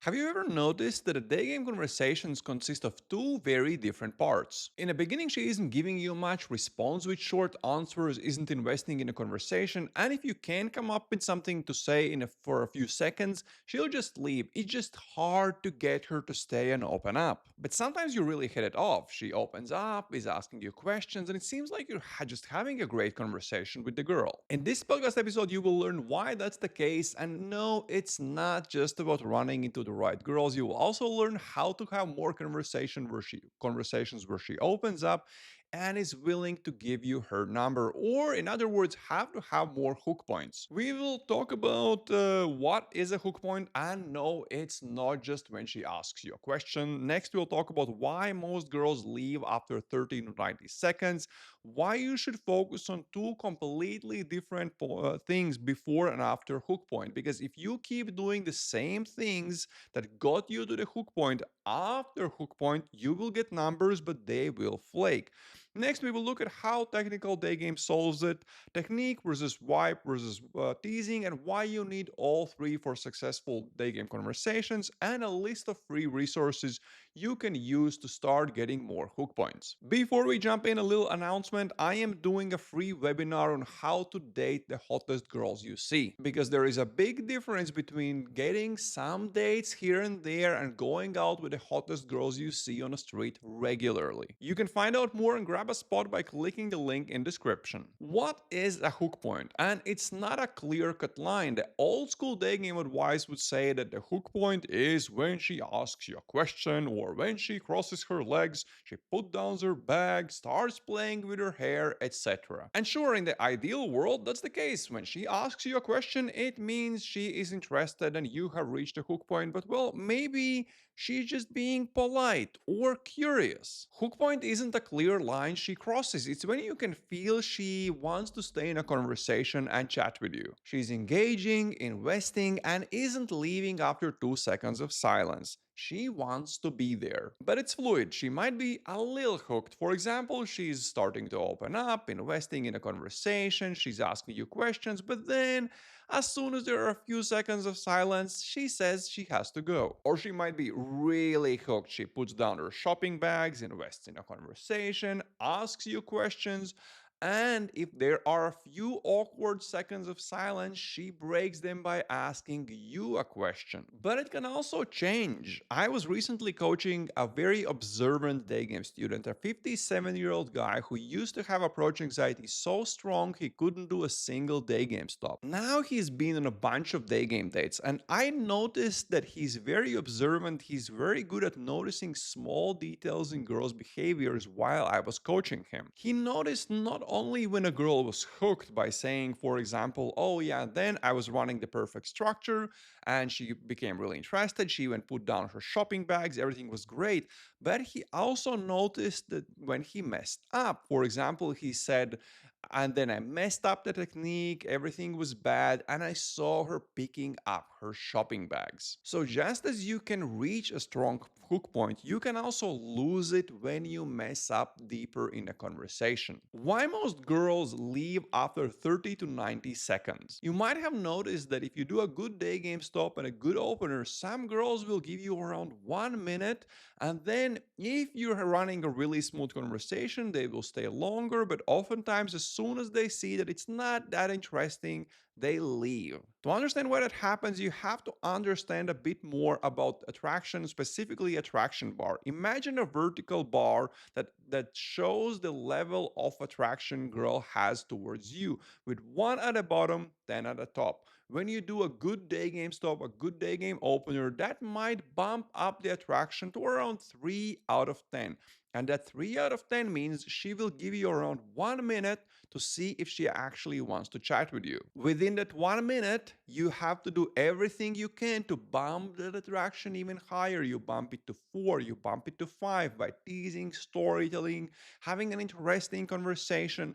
Have you ever noticed that a day game conversations consist of two very different parts? In the beginning, she isn't giving you much, responds with short answers, isn't investing in a conversation, and if you can come up with something to say for a few seconds, she'll just leave. It's just hard to get her to stay and open up. But sometimes you really hit it off. She opens up, is asking you questions, and it seems like you're just having a great conversation with the girl. In this podcast episode, you will learn why that's the case, and no, it's not just about running into the right girls. You will also learn how to have more conversations where she opens up and is willing to give you her number, or in other words, have to have more hook points. We will talk about what is a hook point, and no, it's not just when she asks you a question. Next, we'll talk about why most girls leave after 30 to 90 seconds, why you should focus on two completely different things before and after hook point. Because if you keep doing the same things that got you to the hook point after hook point, you will get numbers, but they will flake. Next, we will look at how technical day game solves it, technique versus wipe versus teasing, and why you need all three for successful day game conversations, and a list of free resources you can use to start getting more hook points. Before we jump in, a little announcement. I am doing a free webinar on how to date the hottest girls you see, because there is a big difference between getting some dates here and there and going out with the hottest girls you see on the street regularly. You can find out more and grab a spot by clicking the link in description. What is a hook point? And it's not a clear-cut line. The old school day game advice would say that the hook point is when she asks you a question, or when she crosses her legs, she puts down her bag, starts playing with her hair, etc. And sure, in the ideal world, that's the case. When she asks you a question, it means she is interested and you have reached a hook point, but well, maybe she's just being polite or curious. Hook point isn't a clear line she crosses. It's when you can feel she wants to stay in a conversation and chat with you. She's engaging, investing, and isn't leaving after 2 seconds of silence. She wants to be there. But it's fluid. She might be a little hooked. For example, she's starting to open up, investing in a conversation, she's asking you questions, but then, as soon as there are a few seconds of silence, she says she has to go. Or she might be really hooked. She puts down her shopping bags, invests in a conversation, asks you questions, and if there are a few awkward seconds of silence, she breaks them by asking you a question. But it can also change. I was recently coaching a very observant day game student, a 57-year-old guy who used to have approach anxiety so strong he couldn't do a single day game stop. Now he's been on a bunch of day game dates, and I noticed that he's very observant. He's very good at noticing small details in girls' behaviors while I was coaching him. He noticed not only when a girl was hooked by saying, for example, oh yeah, then I was running the perfect structure and she became really interested. She even put down her shopping bags, everything was great. But he also noticed that when he messed up, for example, he said, and then I messed up the technique, everything was bad, and I saw her picking up her shopping bags. So just as you can reach a strong hook point, you can also lose it when you mess up deeper in a conversation. Why most girls leave after 30 to 90 seconds? You might have noticed that if you do a good day game stop and a good opener, some girls will give you around 1 minute, and then if you're running a really smooth conversation, they will stay longer, but oftentimes as soon as they see that it's not that interesting, they leave. To understand why that happens, you have to understand a bit more about attraction, specifically attraction bar. Imagine a vertical bar that shows the level of attraction girl has towards you, with 1 at the bottom, 10 at the top. When you do a good day game stop, a good day game opener, that might bump up the attraction to around 3 out of 10. And that 3 out of 10 means she will give you around 1 minute to see if she actually wants to chat with you. Within that 1 minute, you have to do everything you can to bump that attraction even higher. You bump it to 4, you bump it to 5 by teasing, storytelling, having an interesting conversation.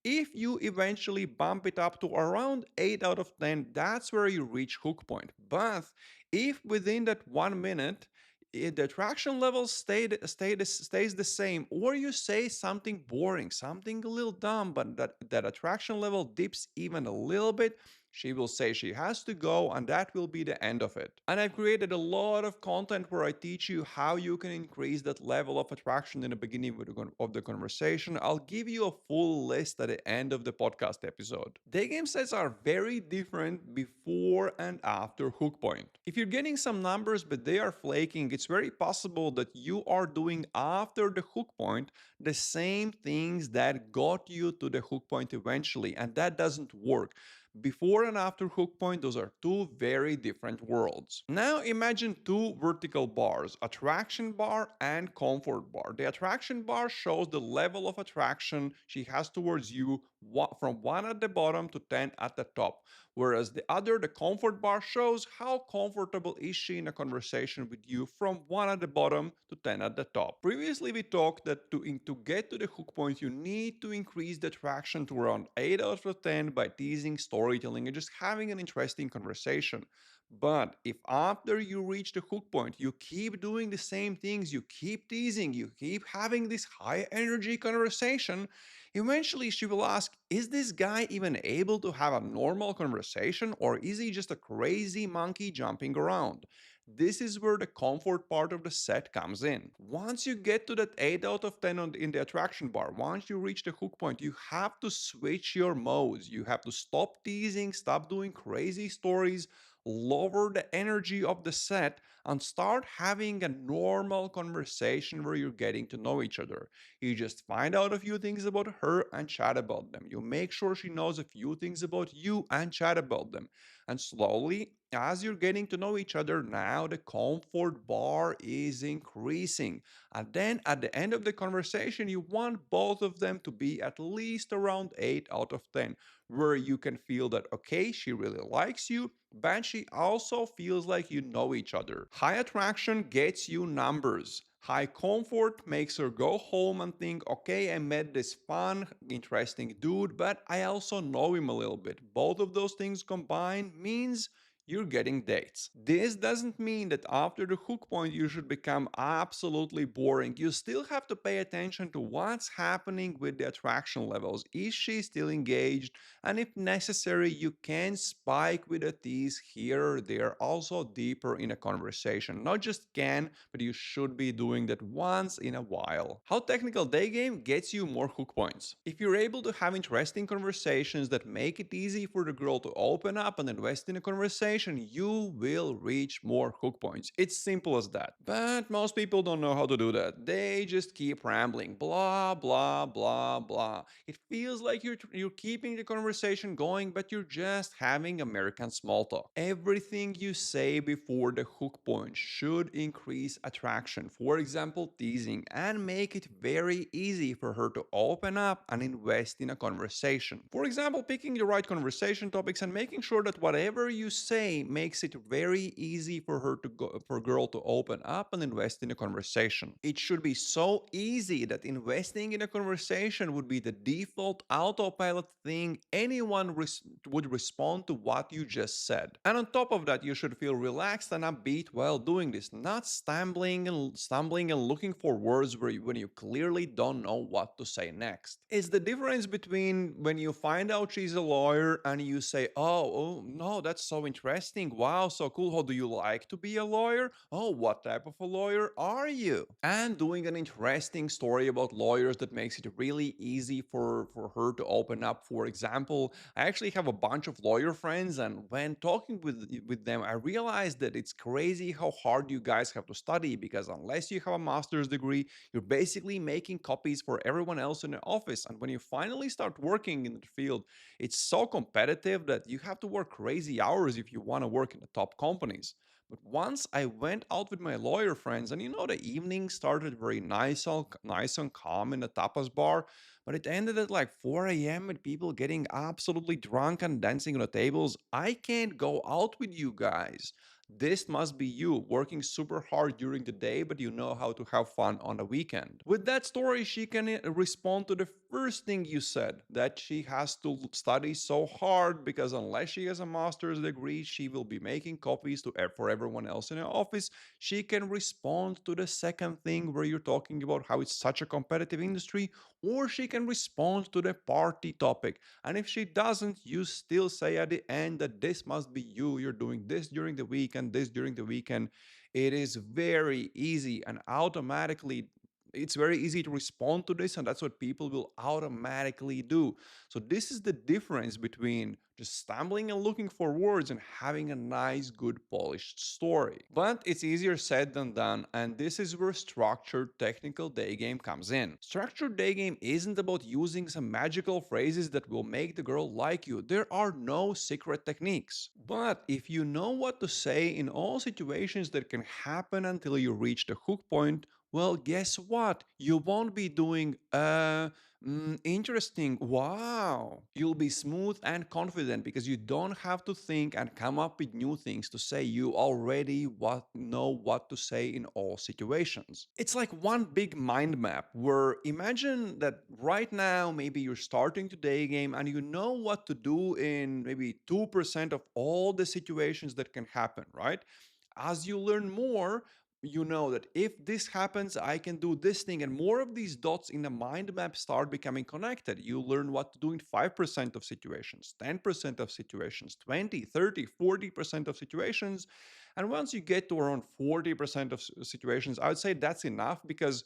If you eventually bump it up to around 8 out of 10, that's where you reach hook point. But if within that 1 minute, the attraction level stays the same, or you say something boring, something a little dumb, but that attraction level dips even a little bit, She will say she has to go, and that will be the end of it. And I've created a lot of content where I teach you how you can increase that level of attraction in the beginning of the conversation. I'll give you a full list at the end of the podcast episode. Daygame sets are very different before and after hook point. If you're getting some numbers but they are flaking, it's very possible that you are doing after the hook point the same things that got you to the hook point eventually, and that doesn't work. Before and after hook point, those are two very different worlds. Now imagine two vertical bars, attraction bar and comfort bar. The attraction bar shows the level of attraction she has towards you from 1 at the bottom to 10 at the top. Whereas the comfort bar, shows how comfortable is she in a conversation with you from 1 at the bottom to 10 at the top. Previously, we talked that to get to the hook point, you need to increase the attraction to around 8 out of 10 by teasing, storytelling, and just having an interesting conversation. But if after you reach the hook point, you keep doing the same things, you keep teasing, you keep having this high energy conversation, eventually she will ask, is this guy even able to have a normal conversation, or is he just a crazy monkey jumping around? This is where the comfort part of the set comes in. Once you get to that 8 out of 10 in the attraction bar, once you reach the hook point, you have to switch your modes. You have to stop teasing, stop doing crazy stories, lower the energy of the set, and start having a normal conversation where you're getting to know each other. You just find out a few things about her and chat about them. You make sure she knows a few things about you and chat about them. And slowly, as you're getting to know each other, now the comfort bar is increasing. And then at the end of the conversation, you want both of them to be at least around 8 out of 10, where you can feel that, okay, she really likes you, but she also feels like you know each other. High attraction gets you numbers. High comfort makes her go home and think, okay, I met this fun, interesting dude, but I also know him a little bit. Both of those things combined means you're getting dates. This doesn't mean that after the hook point you should become absolutely boring. You still have to pay attention to what's happening with the attraction levels. Is she still engaged? And if necessary, you can spike with a tease here or there, also deeper in a conversation. Not just can, but you should be doing that once in a while. How technical day game gets you more hook points. If you're able to have interesting conversations that make it easy for the girl to open up and invest in a conversation, you will reach more hook points. It's simple as that. But most people don't know how to do that. They just keep rambling, blah, blah, blah, blah. It feels like you're keeping the conversation going, but you're just having American small talk. Everything you say before the hook point should increase attraction. For example, teasing, and make it very easy for her to open up and invest in a conversation. For example, picking the right conversation topics and making sure that whatever you say makes it very easy for her to go, for a girl to open up and invest in a conversation. It should be so easy that investing in a conversation would be the default autopilot thing. Anyone would respond to what you just said. And on top of that, you should feel relaxed and upbeat while doing this, not stumbling and looking for words when you clearly don't know what to say next. It's the difference between when you find out she's a lawyer and you say, oh no, that's so interesting. Wow, so cool. How do you like to be a lawyer? Oh, what type of a lawyer are you? And doing an interesting story about lawyers that makes it really easy for her to open up. For example, I actually have a bunch of lawyer friends, and when talking with them, I realized that it's crazy how hard you guys have to study, because unless you have a master's degree, you're basically making copies for everyone else in the office. And when you finally start working in the field, it's so competitive that you have to work crazy hours if you want to work in the top companies. But once I went out with my lawyer friends, and the evening started very nice and calm in the tapas bar, but it ended at like 4 a.m. with people getting absolutely drunk and dancing on the tables. I can't go out with you guys. This must be you working super hard during the day, but you know how to have fun on the weekend. With that story, she can respond first thing you said, that she has to study so hard because unless she has a master's degree, she will be making copies for everyone else in her office. She can respond to the second thing where you're talking about how it's such a competitive industry, or she can respond to the party topic. And if she doesn't, you still say at the end that this must be you. You're doing this during the week and this during the weekend. It is very easy and automatically it's very easy to respond to this, and that's what people will automatically do. So this is the difference between just stumbling and looking for words and having a nice, good, polished story. But it's easier said than done, and this is where structured technical day game comes in. Structured day game isn't about using some magical phrases that will make the girl like you. There are no secret techniques. But if you know what to say in all situations that can happen until you reach the hook point, well, guess what? You won't be doing interesting. Wow. You'll be smooth and confident because you don't have to think and come up with new things to say. You already know what to say in all situations. It's like one big mind map where imagine that right now maybe you're starting today game and you know what to do in maybe 2% of all the situations that can happen, right? As you learn more, you know that if this happens, I can do this thing. And more of these dots in the mind map start becoming connected. You learn what to do in 5% of situations, 10% of situations, 20, 30, 40% of situations. And once you get to around 40% of situations, I would say that's enough because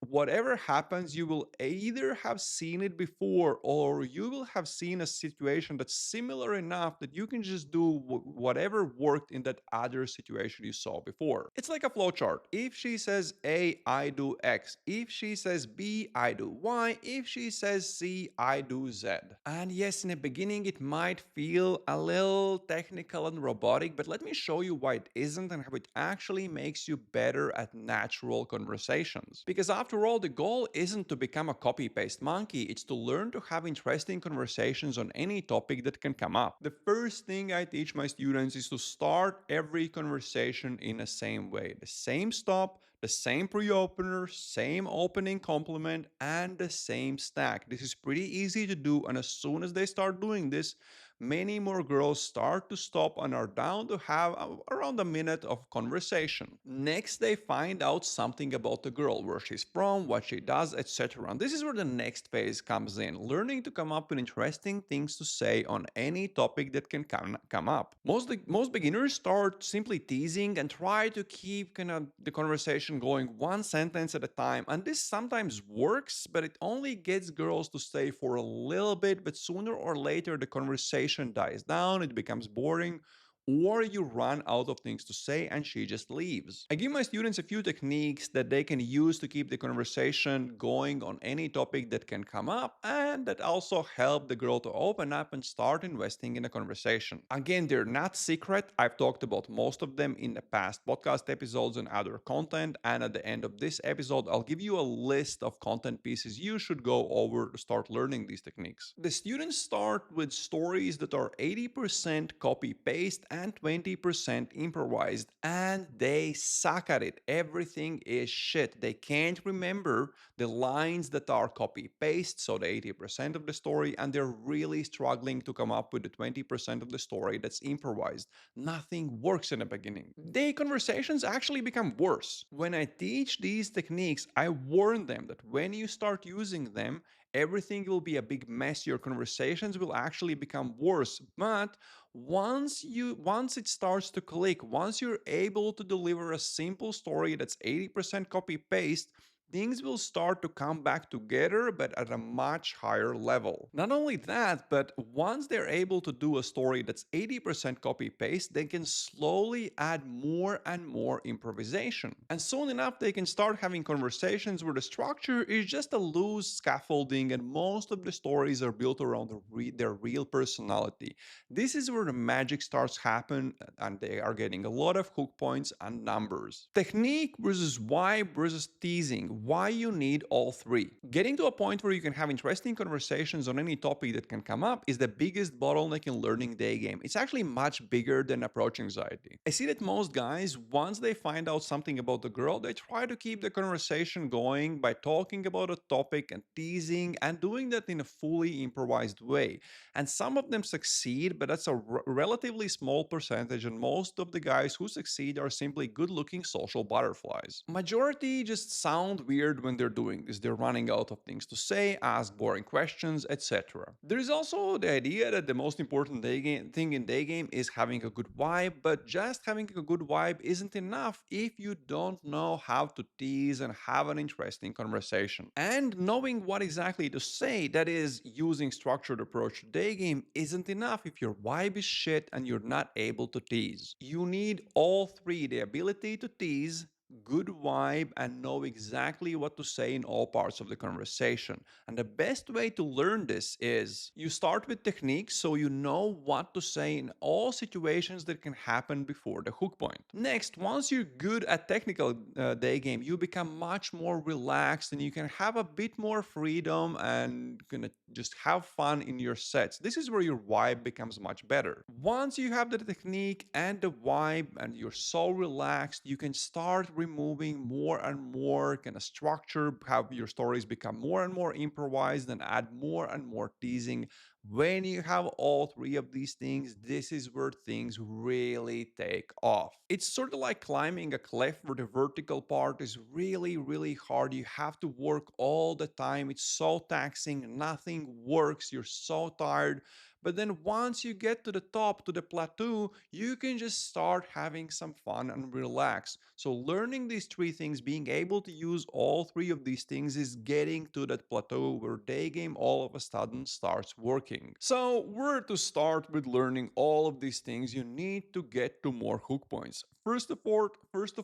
whatever happens, you will either have seen it before or you will have seen a situation that's similar enough that you can just do whatever worked in that other situation you saw before. It's like a flowchart. If she says A, I do X. If she says B, I do Y. If she says C, I do Z. And yes, in the beginning, it might feel a little technical and robotic, but let me show you why it isn't and how it actually makes you better at natural conversations. Because after all, the goal isn't to become a copy paste monkey, it's to learn to have interesting conversations on any topic that can come up. The first thing I teach my students is to start every conversation in the same way. The same stop, the same pre-opener, same opening compliment, and the same stack. This is pretty easy to do, and as soon as they start doing this, many more girls start to stop and are down to have around a minute of conversation. Next, they find out something about the girl, where she's from, what she does, etc. And this is where the next phase comes in, learning to come up with interesting things to say on any topic that can come up. Most beginners start simply teasing and try to keep kind of the conversation going one sentence at a time. And this sometimes works, but it only gets girls to stay for a little bit, but sooner or later the conversation dies down, it becomes boring, or you run out of things to say and she just leaves. I give my students a few techniques that they can use to keep the conversation going on any topic that can come up and that also help the girl to open up and start investing in a conversation. Again, they're not secret. I've talked about most of them in the past podcast episodes and other content, and at the end of this episode, I'll give you a list of content pieces you should go over to start learning these techniques. The students start with stories that are 80% copy paste and 20% improvised, and they suck at it. Everything is shit. They can't remember the lines that are copy paste, so the 80% of the story, and they're really struggling to come up with the 20% of the story that's improvised. Nothing works in the beginning. Their conversations actually become worse. When I teach these techniques, I warn them that when you start using them, everything will be a big mess. Your conversations will actually become worse. But once it starts to click, once you're able to deliver a simple story that's 80% copy paste, things will start to come back together, but at a much higher level. Not only that, but once they're able to do a story that's 80% copy paste, they can slowly add more and more improvisation. And soon enough, they can start having conversations where the structure is just a loose scaffolding and most of the stories are built around their real personality. This is where the magic starts happen and they are getting a lot of hook points and numbers. Technique versus why versus teasing. why you need all three. Getting to a point where you can have interesting conversations on any topic that can come up is the biggest bottleneck in learning day game. It's actually much bigger than approach anxiety. I see that most guys, once they find out something about the girl, they try to keep the conversation going by talking about a topic and teasing and doing that in a fully improvised way. And some of them succeed, but that's a relatively small percentage, and most of the guys who succeed are simply good-looking social butterflies. Majority just sound weird when they're doing this. They're running out of things to say, ask boring questions, etc. There is also the idea that the most important thing in day game is having a good vibe, but just having a good vibe isn't enough if you don't know how to tease and have an interesting conversation. And knowing what exactly to say, that is, using structured approach to day game, isn't enough if your vibe is shit and you're not able to tease. You need all three: the ability to tease, good vibe, and know exactly what to say in all parts of the conversation. And the best way to learn this is you start with techniques so you know what to say in all situations that can happen before the hook point. Next, once you're good at technical day game, you become much more relaxed and you can have a bit more freedom and gonna just have fun in your sets. This is where your vibe becomes much better. Once you have the technique and the vibe and you're so relaxed, you can start removing more and more kind of structure, have your stories become more and more improvised, and add more and more teasing. When you have all three of these things, this is where things really take off. It's sort of like climbing a cliff where the vertical part is really, really hard. You have to work all the time. It's so taxing. Nothing works. You're so tired. But then once you get to the top, to the plateau, you can just start having some fun and relax. So learning these three things, being able to use all three of these things, is getting to that plateau where day game all of a sudden starts working. So where to start with learning all of these things, you need to get to more hook points. First of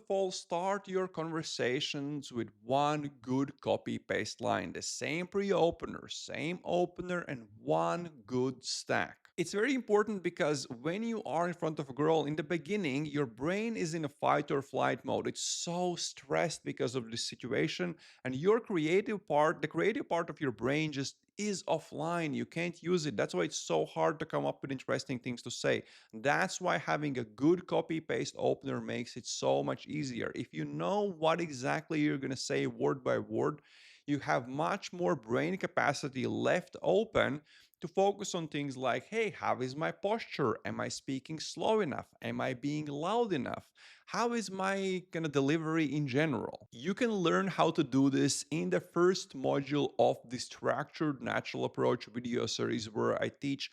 all, start your conversations with one good copy paste line, the same pre-opener, same opener, and one good stack. It's very important because when you are in front of a girl in the beginning, your brain is in a fight or flight mode. It's so stressed because of this situation, and the creative part of your brain just is offline. You can't use it. That's why it's so hard to come up with interesting things to say. That's why having a good copy paste opener makes it so much easier. If you know what exactly you're going to say word by word, you have much more brain capacity left open to focus on things like, hey, how is my posture? Am I speaking slow enough? Am I being loud enough? How is my kind of delivery in general? You can learn how to do this in the first module of the structured natural approach video series, where I teach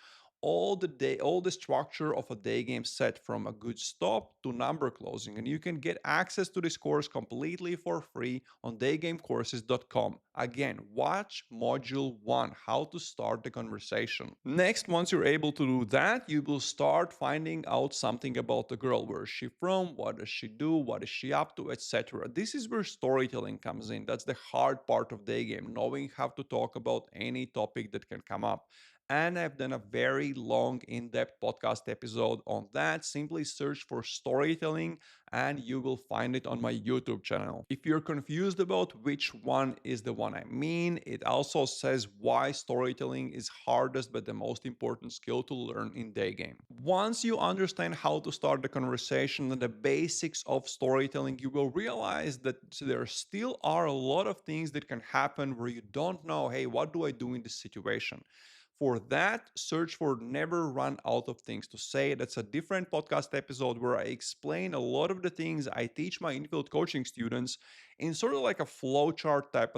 all the structure of a day game set from a good stop to number closing, and you can get access to this course completely for free on daygamecourses.com. Again, watch module 1, how to start the conversation. Next, once you're able to do that, you will start finding out something about the girl. Where is she from? What does she do? What is she up to? Etc. This is where storytelling comes in. That's the hard part of day game, knowing how to talk about any topic that can come up. And I've done a very long, in depth podcast episode on that. Simply search for storytelling and you will find it on my YouTube channel. If you're confused about which one is the one I mean, it also says why storytelling is hardest but the most important skill to learn in day game. Once you understand how to start the conversation and the basics of storytelling, you will realize that there still are a lot of things that can happen where you don't know, hey, what do I do in this situation? For that, search for Never Run Out of Things to Say. That's a different podcast episode where I explain a lot of the things I teach my infield coaching students in sort of like a flowchart type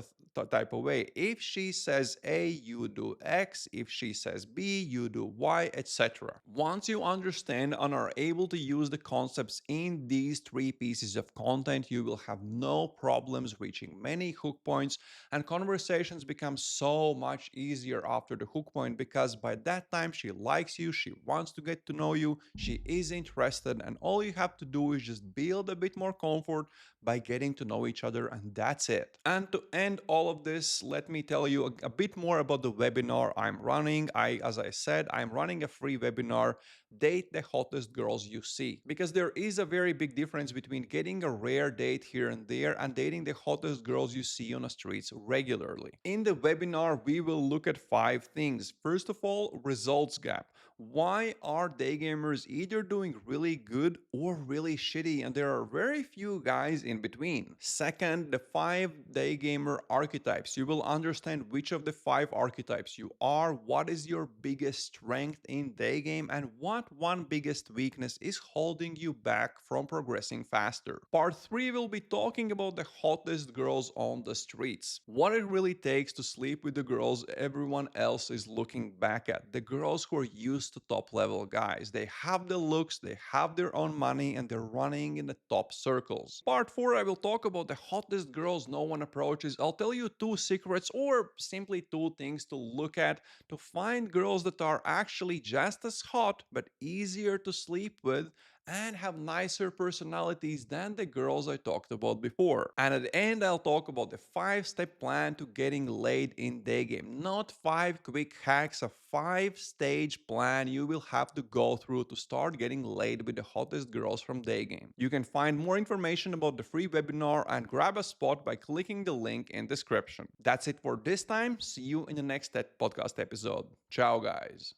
of way. If she says A, you do X. If she says B, you do Y, etc. Once you understand and are able to use the concepts in these three pieces of content, you will have no problems reaching many hook points, and conversations become so much easier after the hook point, because by that time she likes you, she wants to get to know you, she is interested, and all you have to do is just build a bit more comfort by getting to know each other, and that's it. And to end all of this, let me tell you a bit more about the webinar I'm running. As I said, I'm running a free webinar, Date the Hottest Girls You See, because there is a very big difference between getting a rare date here and there and dating the hottest girls you see on the streets regularly. In the webinar, we will look at 5 things. First of all, results gap. Why are day gamers either doing really good or really shitty, and there are very few guys in between? Second, the 5 day gamer archetypes. You will understand which of the 5 archetypes you are, what is your biggest strength in day game, and what one biggest weakness is holding you back from progressing faster. Part 3 will be talking about the hottest girls on the streets. What it really takes to sleep with the girls everyone else is looking back at. The girls who are used to top level guys. They have the looks, they have their own money, and they're running in the top circles. Part 4, I will talk about the hottest girls no one approaches. I'll tell you 2 secrets or simply 2 things to look at to find girls that are actually just as hot but easier to sleep with and have nicer personalities than the girls I talked about before. And at the end, I'll talk about the 5 step plan to getting laid in day game. Not 5 quick hacks, a 5 stage plan you will have to go through to start getting laid with the hottest girls from day game. You can find more information about the free webinar and grab a spot by clicking the link in description. That's it for this time. See you in the next podcast episode. Ciao, guys.